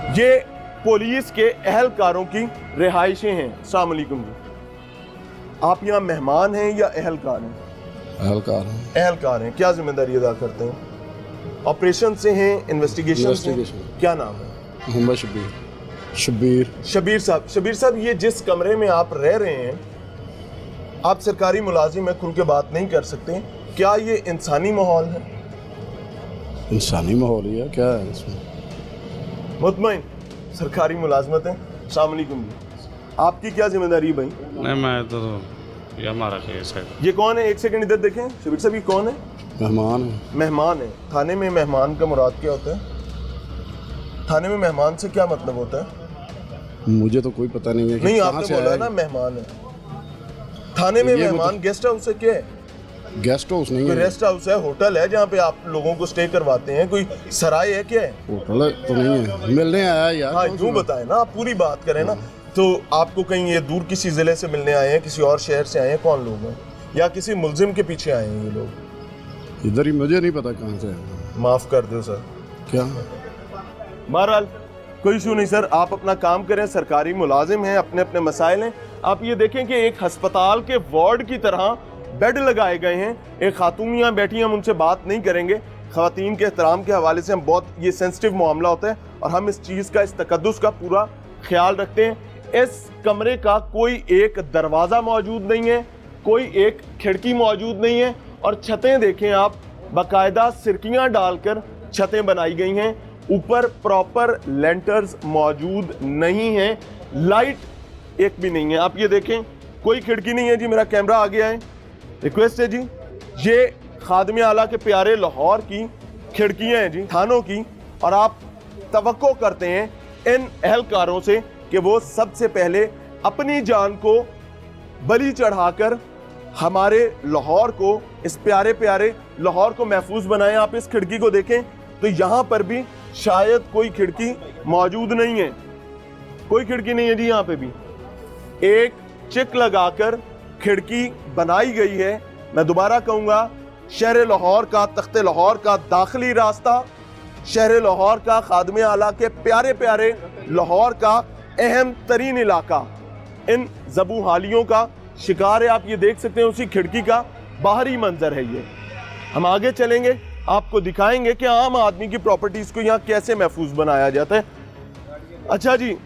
ये पुलिस के अहलकारों की रिहाइशें हैं। अस्सलाम वालेकुम जी, आप यहाँ मेहमान हैं या अहलकार हैं? अहलकार हैं। अहलकार हैं। क्या जिम्मेदारी अदा करते हैं? ऑपरेशन से हैं, इन्वेस्टिगेशन से हैं? क्या नाम है? मोहम्मद शबीर। शबीर साहब, ये जिस कमरे में आप रह रहे हैं, आप सरकारी मुलाजिम हैं, खुल के बात नहीं कर सकते, क्या ये इंसानी माहौल है? इंसानी माहौल ही है, क्या है इसमें? मुतमईन सरकारी मुलाजमत है। अस्सलाम वालेकुम जी, आपकी क्या जिम्मेदारी भाई? नहीं, मैं तो ये हमारा केस है। ये कौन है? एक सेकंड इधर देखें शबीर साहब, ये कौन है? मेहमान है। मेहमान है। थाने में मेहमान का मुराद क्या होता है? थाने में मेहमान से क्या मतलब होता है? मुझे तो कोई पता नहीं है कि नहीं, कहाँ आपने से बोला आया ना मेहमान है। थाने में मेहमान गेस्ट हाउस है, क्या है? गेस्ट हाउस नहीं कोई है। रेस्ट हाउस है, होटल है जहाँ पे आप लोगों को स्टे करवाते हैं, कोई सराय है, क्या है? होटल तो नहीं है, मिलने आया यार। हाँ, यूँ बताएं ना, आप पूरी बात करें ना। तो आपको कहीं ये दूर किसी जिले से मिलने आए हैं, किसी और शहर से आए हैं, कौन लोग हैं? या किसी मुलजिम के पीछे आए हैं ये लोग? इधर ही, मुझे नहीं पता कहाँ से है। माफ कर दो सर। क्या? बहरहाल कोई इशू नहीं सर, आप अपना काम करें, सरकारी मुलाजिम हैं, अपने अपने मसाइल हैं। आप ये देखें कि एक अस्पताल के वार्ड की तरह बेड लगाए गए हैं। एक खातून यहाँ बैठी, हम उनसे बात नहीं करेंगे। ख़वातीन के एहतराम के हवाले से हम बहुत, ये सेंसिटिव मामला होता है और हम इस चीज़ का, इस तकद्दुस का पूरा ख्याल रखते हैं। इस कमरे का कोई एक दरवाज़ा मौजूद नहीं है, कोई एक खिड़की मौजूद नहीं है, और छतें देखें आप, बाकायदा सिरकियाँ डालकर छतें बनाई गई हैं। ऊपर प्रॉपर लेंटर्स मौजूद नहीं हैं, लाइट एक भी नहीं है। आप ये देखें, कोई खिड़की नहीं है जी। मेरा कैमरा आ गया है, रिक्वेस्ट है जी। ये खादमे आला के प्यारे लाहौर की खिड़कियां हैं जी, थानों की, और आप तवक्को करते हैं इन अहलकारों से कि वो सबसे पहले अपनी जान को बलि चढ़ाकर हमारे लाहौर को, इस प्यारे प्यारे लाहौर को महफूज बनाएं। आप इस खिड़की को देखें तो यहाँ पर भी शायद कोई खिड़की मौजूद नहीं है, कोई खिड़की नहीं है जी। यहाँ पे भी एक चिक लगाकर खिड़की बनाई गई है। मैं दोबारा कहूँगा, शहर लाहौर का, तख्ते लाहौर का दाखिली रास्ता, शहर लाहौर का, खादमे आला के प्यारे प्यारे लाहौर का अहम तरीन इलाका इन ज़बूहालियों का शिकार है। आप ये देख सकते हैं, उसी खिड़की का बाहरी मंजर है ये। हम आगे चलेंगे, आपको दिखाएंगे कि आम आदमी की प्रॉपर्टीज़ को यहाँ कैसे महफूज बनाया जाता है। अच्छा जी,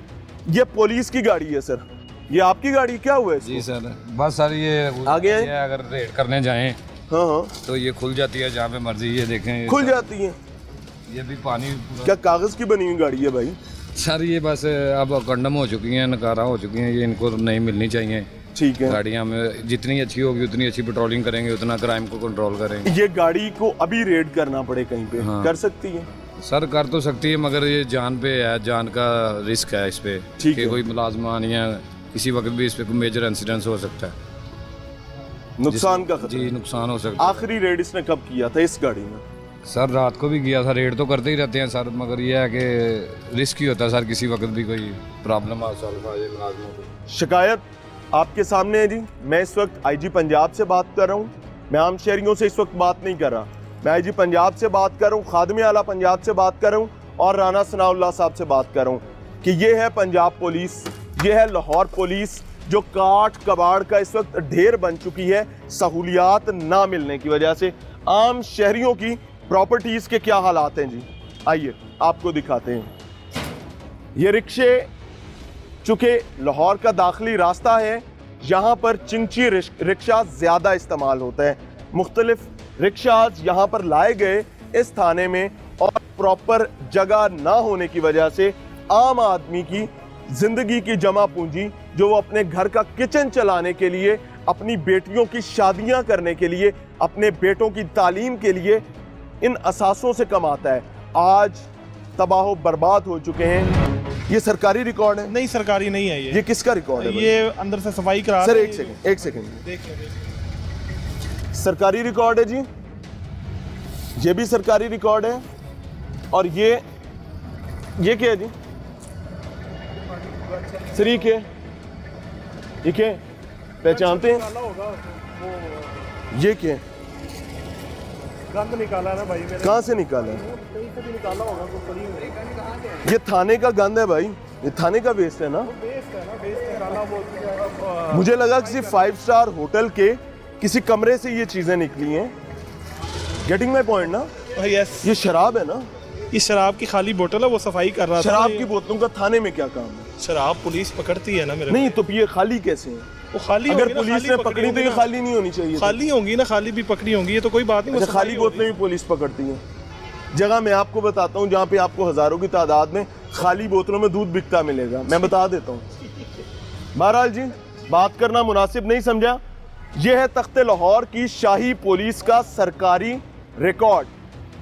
ये पुलिस की गाड़ी है सर, ये आपकी गाड़ी? क्या हुआ है इसको? जी सर, बस सर ये आगे ये अगर रेड करने जाएं हाँ हाँ तो ये खुल जाती है जहाँ पे मर्जी। ये देखें, खुल जाती है। ये भी पानी पूरा। क्या कागज की बनी हुई गाड़ी है भाई? सर ये बस अब कंडम हो चुकी हैं, नकारा हो चुकी हैं, ये इनको नहीं मिलनी चाहिए। ठीक है, गाड़ियाँ में जितनी अच्छी होगी उतनी अच्छी पेट्रोलिंग करेंगे, उतना क्राइम को कंट्रोल करेंगे। ये गाड़ी को अभी रेड करना पड़े कहीं पे, हाँ। कर सकती है? सर कर तो सकती है, मगर ये जान पे है, जान का रिस्क है इस पे ठीक कि है। कोई मुलाजमान या किसी वक्त भी इस पे कोई मेजर इंसिडेंस हो सकता है, नुकसान का खतरा। जी नुकसान हो सकता है। आखिरी रेड इसने कब किया था इस गाड़ी में? सर रात को भी किया था, रेड तो करते ही रहते हैं सर, मगर ये है कि रिस्क ही होता है सर, किसी वक्त भी कोई प्रॉब्लम आ सकता है मुलाजमों को। शिकायत आपके सामने है जी। मैं इस वक्त आईजी पंजाब से बात कर रहा हूँ, मैं आम शहरियों से इस वक्त बात नहीं कर रहा। मैं आईजी पंजाब से बात कर रहा हूँ, खादमे आला पंजाब से बात कर रहा हूँ, और राना सनाउल्लाह साहब से बात कर रहा हूँ कि ये है पंजाब पुलिस, ये है लाहौर पुलिस, जो काट कबाड़ का इस वक्त ढेर बन चुकी है सहूलियात ना मिलने की वजह से। आम शहरियों की प्रॉपर्टीज़ के क्या हालात हैं जी, आइए आपको दिखाते हैं। ये रिक्शे, चूँकि लाहौर का दाखिली रास्ता है, यहाँ पर चिंची रिक्शा ज़्यादा इस्तेमाल होता है। मुख्तलिफ रिक्शाज यहाँ पर लाए गए इस थाने में, और प्रॉपर जगह ना होने की वजह से आम आदमी की ज़िंदगी की जमा पूंजी, जो वो अपने घर का किचन चलाने के लिए, अपनी बेटियों की शादियाँ करने के लिए, अपने बेटों की तालीम के लिए इन असासों से कमाता है, आज तबाह बर्बाद हो चुके हैं। ये सरकारी रिकॉर्ड है? नहीं, सरकारी नहीं है ये किसका रिकॉर्ड है? ये अंदर से सफाई करा सर एक सेकंड, सरकारी रिकॉर्ड है जी, ये भी सरकारी रिकॉर्ड है। और ये क्या है जी सर? ये क्या पहचानते हैं? ये क्या है? गंद निकाला ना भाई मेरे, कहाँ से निकाला है? कहीं से भी निकाला होगा तो पड़ी होगी। ये थाने का गंद है भाई, ये थाने का वेस्ट है ना। वेस्ट है ना, वेस्ट निकाला वो। मुझे लगा किसी 5 स्टार होटल के किसी कमरे से ये चीजें निकली हैं। गेटिंग माई पॉइंट ना? यस, ये शराब है ना, ये शराब की खाली बोतल है, वो सफाई कर रहा था। शराब की बोतलों का थाने में क्या काम है? शराब पुलिस पकड़ती है ना मेरे, नहीं तो ये खाली कैसे है? वो खाली अगर होगी ना, पुलिस खाली ने पकड़ी पकड़ी तो ये होगी खाली नहीं होनी चाहिए। खाली होंगी ना, खाली भी पकड़ी होंगी, ये तो कोई बात नहीं। अच्छा, खाली बोतलें भी पुलिस पकड़ती है। जगह मैं आपको बताता हूँ जहाँ पे आपको हजारों की तादाद में खाली बोतलों में दूध बिकता मिलेगा, मैं बता देता हूँ। बहरहाल जी, बात करना मुनासिब नहीं समझा। यह है तख्ते लाहौर की शाही पुलिस का सरकारी रिकॉर्ड।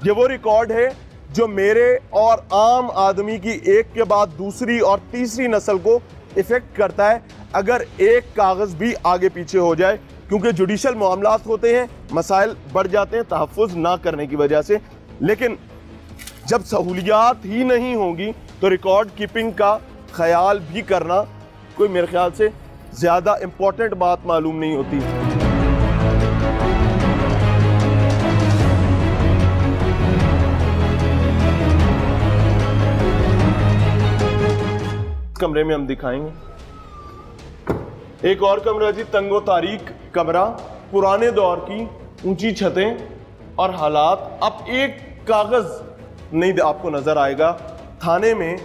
ये वो रिकॉर्ड है जो मेरे और आम आदमी की एक के बाद दूसरी और तीसरी नस्ल को इफेक्ट करता है अगर एक कागज भी आगे पीछे हो जाए, क्योंकि जुडिशल मामलात होते हैं, मसाइल बढ़ जाते हैं तहफ़्फ़ुज़ ना करने की वजह से। लेकिन जब सहूलियात ही नहीं होंगी तो रिकॉर्ड कीपिंग का ख्याल भी करना कोई मेरे ख्याल से ज़्यादा इम्पोर्टेंट बात मालूम नहीं होती। कमरे में हम दिखाएंगे एक और कमरा जी, तंगो तारीक कमरा, पुराने दौर की ऊंची छतें और हालात। अब एक कागज नहीं आपको नजर आएगा। थाने में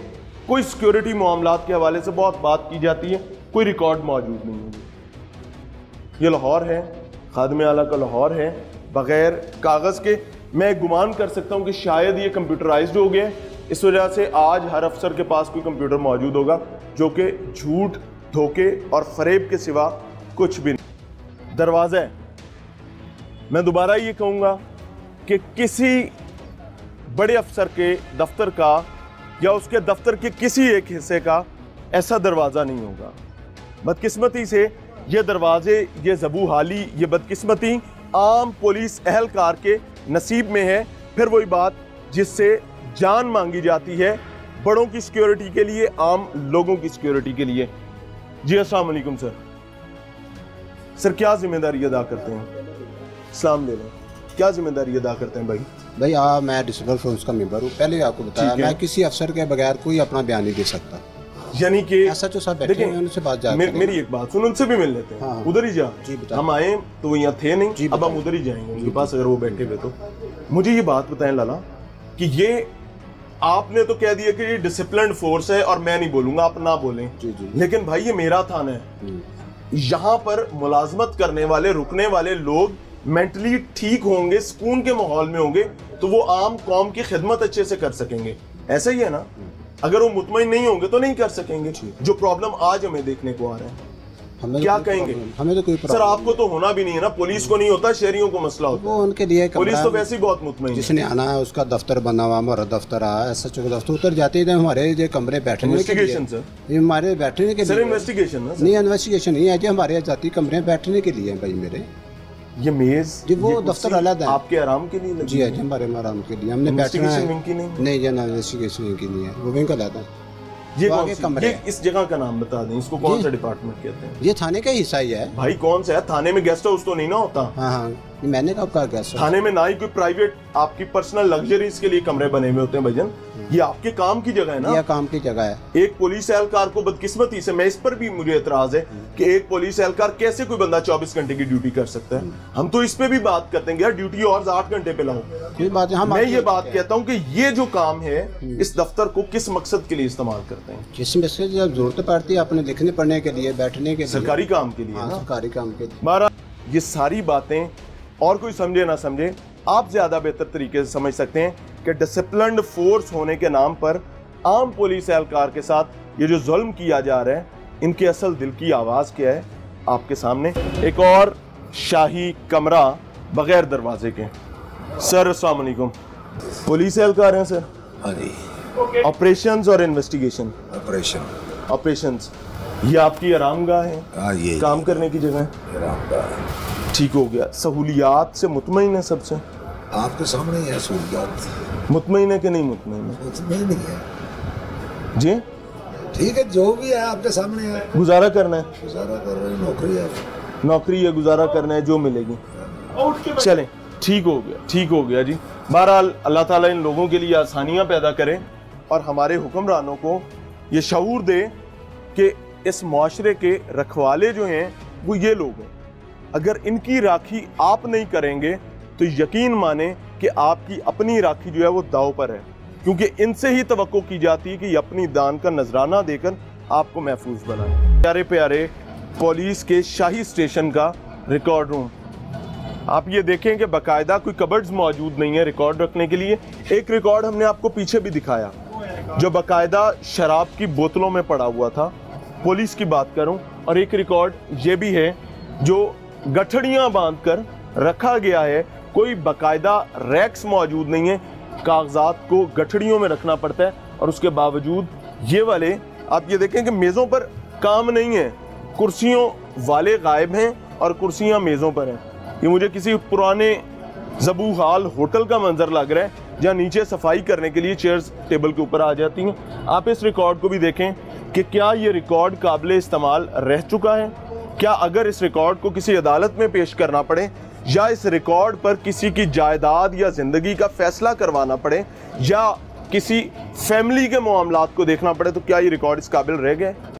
कोई सिक्योरिटी मामलात के हवाले से बहुत बात की जाती है, कोई रिकॉर्ड मौजूद नहीं है। ये लाहौर है, खादमे आला का लाहौर है, बगैर कागज के। मैं गुमान कर सकता हूँ कि शायद ये कंप्यूटराइज्ड हो गया, इस वजह से आज हर अफसर के पास कोई कंप्यूटर मौजूद होगा जो कि झूठ, धोखे और फरेब के सिवा कुछ भी नहीं। दरवाज़ा है, मैं दोबारा ये कहूँगा कि किसी बड़े अफसर के दफ्तर का या उसके दफ्तर के किसी एक हिस्से का ऐसा दरवाज़ा नहीं होगा। बदकिस्मती से ये दरवाजे, ये ज़बू हाली, ये बदकिस्मती आम पुलिस अहलकार के नसीब में है। फिर वही बात जिससे जान मांगी जाती है, बड़ों की सिक्योरिटी के लिए, आम लोगों की सिक्योरिटी के लिए। जी अस्सलाम वालेकुम सर। सर क्या जिम्मेदारी अदा करते हैं? सलाम ले लें। क्या जिम्मेदारी अदा करते हैं भाई? भाई मैं डिसिप्लिन फोर्स का मेंबर हूँ। पहले आपको बताया, मैं किसी अफसर के बगैर कोई अपना बयान नहीं दे सकता। यानी कि ऐसा जो सब बैठे हैं उनसे बात जाती है। मेरी एक बात सुन, उनसे भी मिल लेते हैं। हाँ। उधर ही जा। जी बता। हम आए तो वो यहाँ थे नहीं, जी अब हम उधर ही जाएंगे उनके पास अगर वो बैठे हुए तो। मुझे ये बात बताएं लाला कि ये आपने तो कह दिया कि ये डिसिप्लिन फोर्स है और मैं नहीं बोलूंगा, आप ना बोलें। जी जी। लेकिन भाई ये मेरा थाना है, यहाँ पर मुलाजमत करने वाले, रुकने वाले लोग मेंटली ठीक होंगे, सुकून के माहौल में होंगे तो वो आम कौम की खिदमत अच्छे से कर सकेंगे। ऐसा ही है ना? अगर वो मुतमईन नहीं होंगे तो नहीं कर सकेंगे। जो प्रॉब्लम आज हमें देखने को आ रहा है, क्या कहेंगे? हमें तो कोई सर आपको तो होना भी नहीं है ना, पुलिस को नहीं होता, शहरियों को मसला होता है। वो उनके लिए पुलिस तो वैसे ही बहुत मुतमईन है। जिसने आना है उसका दफ्तर बना हुआ, हमारा दफ्तर आया, ऐसा दफ्तर उतर जाते हैं हमारे जो कमरे बैठने के लिए। इन्वेस्टिगेशन सर, ये हमारे बैठने के सर लिए इन्वेस्टिगेशन ना? नहीं, इन्वेस्टिगेशन नहीं है जी, हमारे जाती कमरे बैठने के लिए भाई मेरे। ये मेज जी वो ये दफ्तर कुर्सी अलग है आपके आराम के लिए लगी जी है जी, हमारे आराम के लिए हमने बैठना इन्वेस्टिगेशन है। विंग की नहीं? नहीं ये इन्वेस्टिगेशन विंग की नहीं है, वो विंग का लाता है। ये वो कौन आगे सी, कमरे ये हैं। इस जगह का नाम बता दें, इसको कौन जी। सा डिपार्टमेंट कहते हैं? ये थाने का हिस्सा ही है। भाई कौन सा है? थाने में गेस्ट हाउस तो नहीं ना होता? हाँ हाँ, मैंने कब कहा क्या सर? थाने में ना ही कोई प्राइवेट आपकी पर्सनल लग्जरीज के लिए कमरे बने हुए होते हैं भजन। ये आपके काम की जगह है ना? यह काम की जगह है। एक पुलिस एहलकार को बदकिस्मती से, मैं इस पर भी मुझे एतराज है कि एक पुलिस एहलकार कैसे कोई बंदा 24 घंटे की ड्यूटी कर सकता है। हम तो इस पे भी बात करते हैं यार, ड्यूटी और 8 घंटे पे लाओ। कोई बात है, हम मैं ये बात कहता हूँ कि ये जो काम है इस दफ्तर को किस मकसद के लिए इस्तेमाल करते हैं? जिसमें से जब जरूरत पड़ती है अपने लिखने पढ़ने के लिए, बैठने के लिए, सरकारी काम के लिए हाँ, ना? सरकारी काम के लिए। हमारा ये सारी बातें और कोई समझे ना समझे, आप ज्यादा बेहतर तरीके से समझ सकते हैं कि डिसिप्लिन्ड फोर्स होने के नाम पर आम पुलिस एहलकार के साथ ये जो जुल्म किया जा रहा है, इनके असल दिल की आवाज़ क्या है आपके सामने। एक और शाही कमरा बगैर दरवाजे के। सर अस्सलाम वालेकुम, पुलिस एहलकार हैं सर? हाँ जी। ऑपरेशंस और इन्वेस्टिगेशन? ऑपरेशंस। ये आपकी आरामगाह है? हाँ ये काम करने की जगह है? ठीक हो गया। सहूलियात से मुतमईन है सबसे? आपके सामने ही है सहूलियात। मुतमईन है कि नहीं मुतमईन है? मुतमईन नहीं है जी ठीक है, जो भी है आपके सामने है। गुजारा करना है, गुजारा कर रहे हैं, नौकरी है। नौकरी है, गुजारा करना है, जो मिलेगी। चलें ठीक हो गया जी। बहरहाल अल्लाह ताला इन लोगों के लिए आसानियां पैदा करें और हमारे हुक्मरानों को ये शऊर दे कि इस मुआशरे के रखवाले जो हैं वो ये लोग हैं। अगर इनकी राखी आप नहीं करेंगे तो यकीन माने कि आपकी अपनी राखी जो है वो दाव पर है, क्योंकि इनसे ही तवक्को की जाती है कि ये अपनी दान का नजराना देकर आपको महफूज बनाए। प्यारे प्यारे पुलिस के शाही स्टेशन का रिकॉर्ड रूम, आप ये देखें कि बाकायदा कोई कबर्ड्स मौजूद नहीं है रिकॉर्ड रखने के लिए। एक रिकॉर्ड हमने आपको पीछे भी दिखाया जो बाकायदा शराब की बोतलों में पड़ा हुआ था, पुलिस की बात करूं, और एक रिकॉर्ड ये भी है जो गठड़ियां बांधकर रखा गया है। कोई बाकायदा रैक्स मौजूद नहीं है, कागजात को गठड़ियों में रखना पड़ता है और उसके बावजूद ये वाले आप ये देखें कि मेज़ों पर काम नहीं है, कुर्सियों वाले गायब हैं और कुर्सियां मेज़ों पर हैं। ये मुझे किसी पुराने ज़बू हाल होटल का मंजर लग रहा है जहाँ नीचे सफाई करने के लिए चेयर्स टेबल के ऊपर आ जाती हैं। आप इस रिकॉर्ड को भी देखें कि क्या ये रिकॉर्ड काबिल इस्तेमाल रह चुका है, क्या अगर इस रिकॉर्ड को किसी अदालत में पेश करना पड़े या इस रिकॉर्ड पर किसी की जायदाद या ज़िंदगी का फैसला करवाना पड़े या किसी फैमिली के मामलात को देखना पड़े तो क्या ये रिकॉर्ड इस काबिल रह गए।